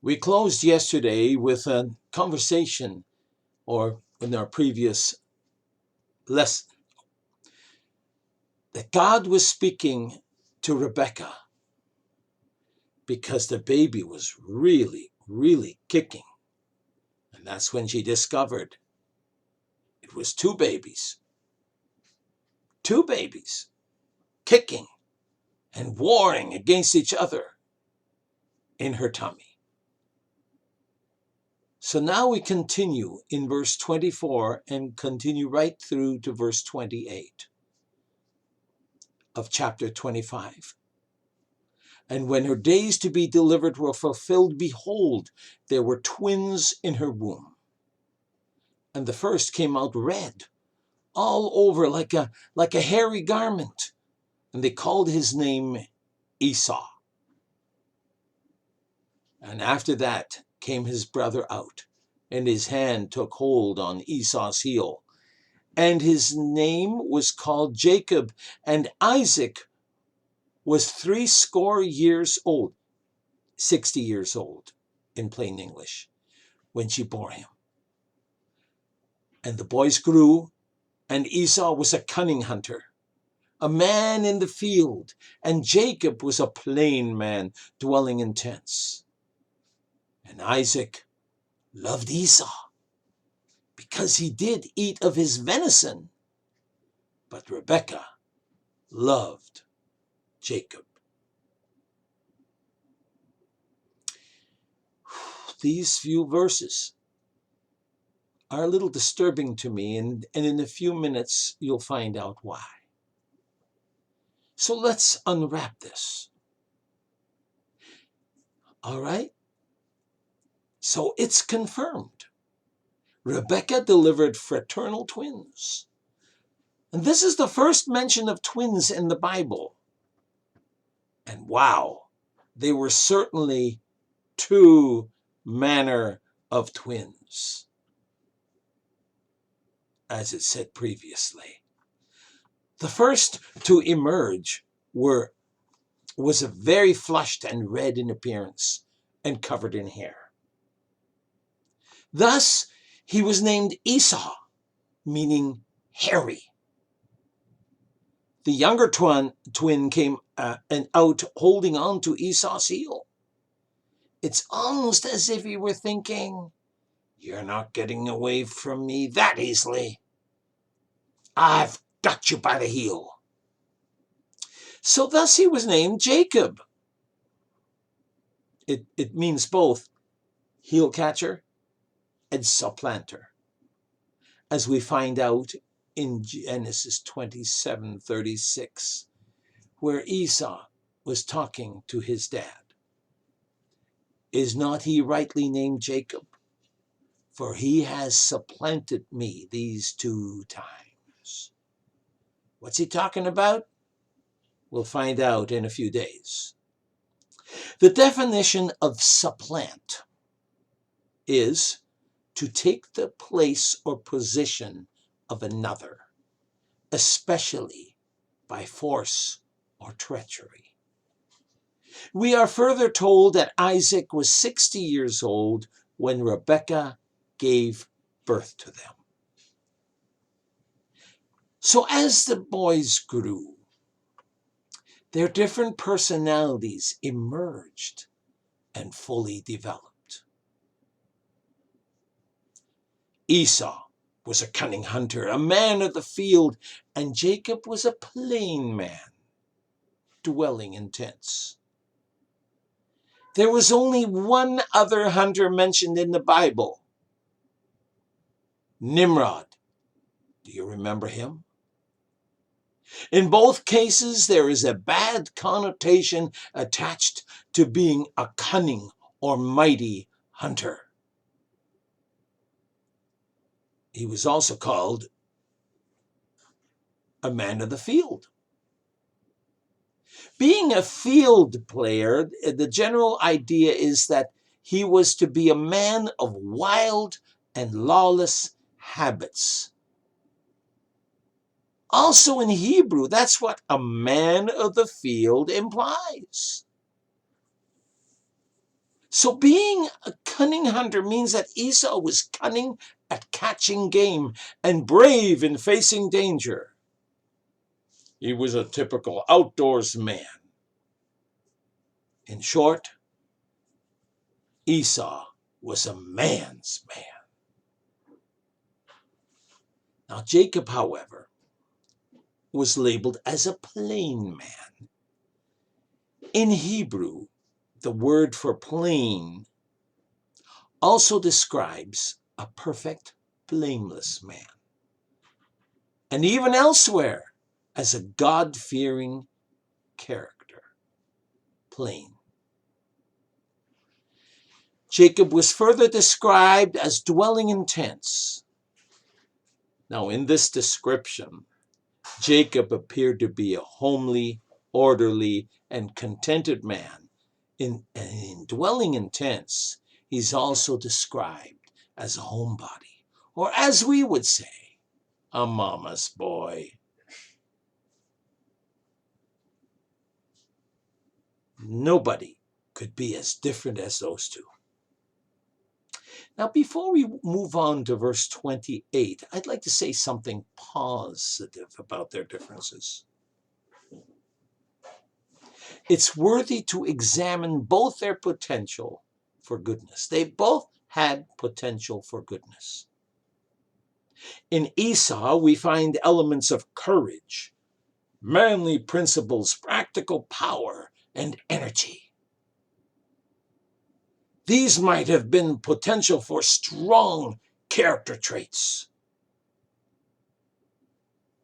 We closed yesterday with a conversation, or in our previous lesson, that God was speaking to Rebekah because the baby was really, really kicking. And that's when she discovered it was two babies kicking and warring against each other in her tummy. So now we continue in verse 24 and continue right through to verse 28 of chapter 25. And when her days to be delivered were fulfilled, behold, there were twins in her womb. And the first came out red, all over like a hairy garment. And they called his name Esau. And after that came his brother out, and his hand took hold on Esau's heel. And his name was called Jacob, and Isaac was 60 years old, 60 years old in plain English, when she bore him. And the boys grew, and Esau was a cunning hunter, a man in the field, and Jacob was a plain man dwelling in tents. And Isaac loved Esau because he did eat of his venison, but Rebekah loved Jacob. These few verses are a little disturbing to me, and in a few minutes you'll find out why. So let's unwrap this. All right? So it's confirmed. Rebekah delivered fraternal twins. And this is the first mention of twins in the Bible. And wow, they were certainly two manner of twins, as it said previously. The first to emerge was a very flushed and red in appearance and covered in hair. Thus, he was named Esau, meaning hairy. The younger twin came out holding on to Esau's heel. It's almost as if he were thinking, "You're not getting away from me that easily. I've got you by the heel." So thus he was named Jacob. It means both heel catcher and supplanter, as we find out in Genesis 27:36, where Esau was talking to his dad. "Is not he rightly named Jacob? For he has supplanted me these 2 times." What's he talking about? We'll find out in a few days. The definition of supplant is to take the place or position of another, especially by force or treachery. We are further told that Isaac was 60 years old when Rebekah gave birth to them. So as the boys grew, their different personalities emerged and fully developed. Esau was a cunning hunter, a man of the field, and Jacob was a plain man, dwelling in tents. There was only one other hunter mentioned in the Bible, Nimrod. Do you remember him? In both cases, there is a bad connotation attached to being a cunning or mighty hunter. He was also called a man of the field. Being a field player, the general idea is that he was to be a man of wild and lawless habits. Also in Hebrew, that's what a man of the field implies. So being a cunning hunter means that Esau was cunning at catching game and brave in facing danger. He was a typical outdoors man. In short, Esau was a man's man. Now Jacob, however, was labeled as a plain man. In Hebrew, the word for plain also describes a perfect, blameless man. And even elsewhere, as a God-fearing character. Plain. Jacob was further described as dwelling in tents. Now, in this description, Jacob appeared to be a homely, orderly, and contented man. In dwelling in tents, he's also described as a homebody, or as we would say, a mama's boy. Nobody could be as different as those two. Now, before we move on to verse 28, I'd like to say something positive about their differences. It's worthy to examine both their potential for goodness. They both had potential for goodness. In Esau, we find elements of courage, manly principles, practical power, and energy. These might have been potential for strong character traits.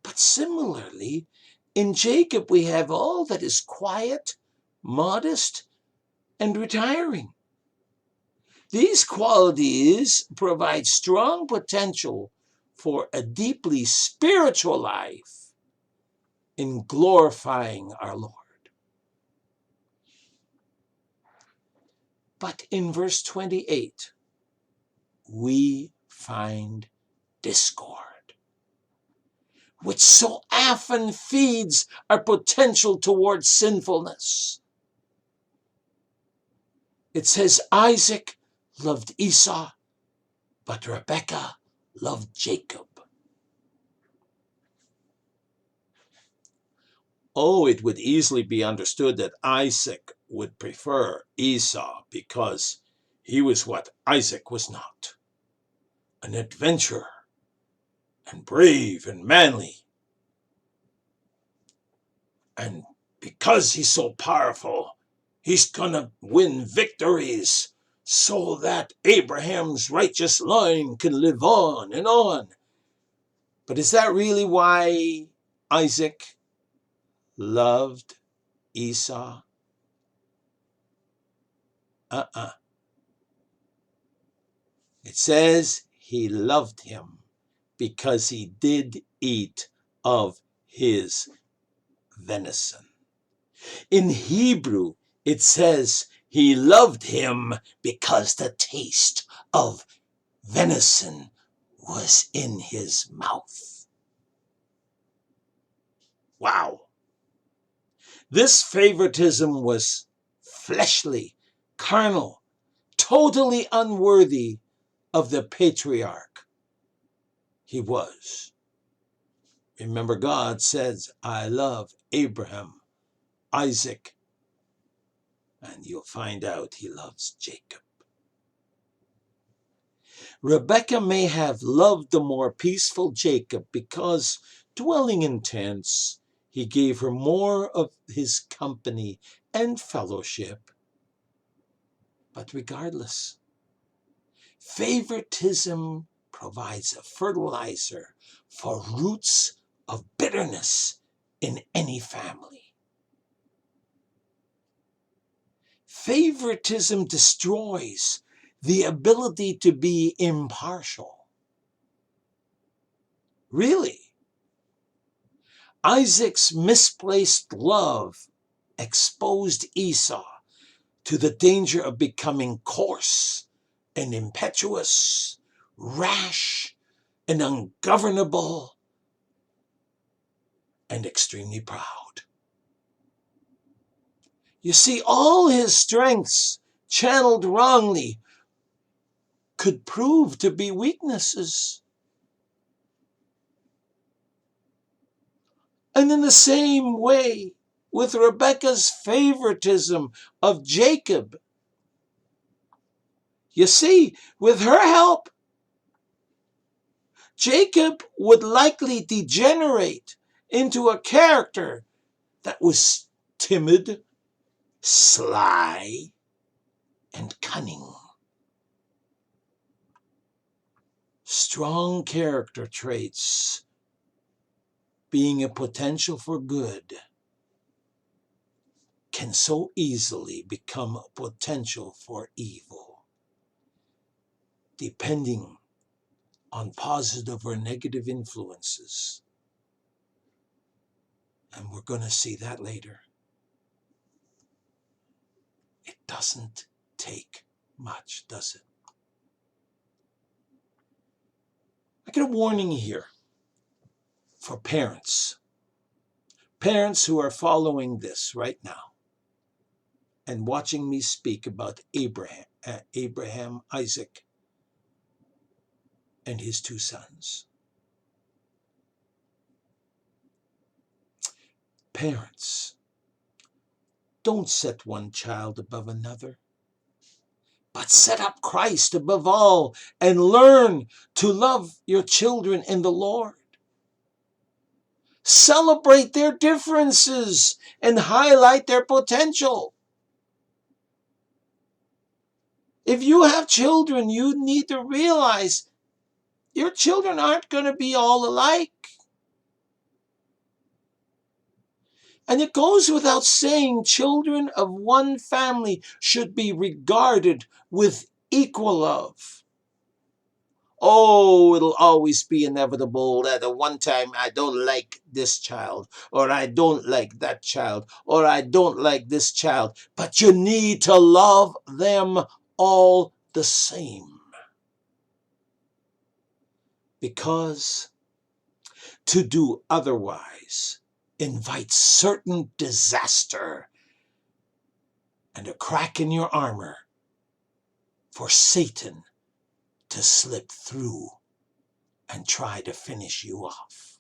But similarly, in Jacob, we have all that is quiet, modest, and retiring. These qualities provide strong potential for a deeply spiritual life in glorifying our Lord. But in verse 28, we find discord, which so often feeds our potential towards sinfulness. It says Isaac loved Esau, but Rebekah loved Jacob. Oh, it would easily be understood that Isaac would prefer Esau because he was what Isaac was not, an adventurer and brave and manly. And because he's so powerful, he's gonna win victories so that Abraham's righteous line can live on and on. But is that really why Isaac loved Esau? It says he loved him because he did eat of his venison. In Hebrew, it says he loved him because the taste of venison was in his mouth. Wow. This favoritism was fleshly, carnal, totally unworthy of the patriarch he was. Remember, God says, I love Abraham, Isaac, and you'll find out he loves Jacob. Rebekah may have loved the more peaceful Jacob because, dwelling in tents, he gave her more of his company and fellowship. But regardless, favoritism provides a fertilizer for roots of bitterness in any family. Favoritism destroys the ability to be impartial. Really, Isaac's misplaced love exposed Esau to the danger of becoming coarse and impetuous, rash and ungovernable, and extremely proud. You see, all his strengths channeled wrongly, could prove to be weaknesses. And in the same way, with Rebekah's favoritism of Jacob, you see, with her help, Jacob would likely degenerate into a character that was timid, sly, and cunning. Strong character traits being a potential for good can so easily become a potential for evil, depending on positive or negative influences. And we're going to see that later. It doesn't take much, does it? I get a warning here for parents. Parents who are following this right now and watching me speak about Abraham, Isaac, and his two sons. Parents, don't set one child above another, but set up Christ above all and learn to love your children in the Lord. Celebrate their differences and highlight their potential. If you have children, you need to realize your children aren't going to be all alike. And it goes without saying, children of one family should be regarded with equal love. Oh, it'll always be inevitable that at one time I don't like this child, or I don't like that child, or I don't like this child. But you need to love them all the same. Because to do otherwise invites certain disaster and a crack in your armor for Satan to slip through and try to finish you off.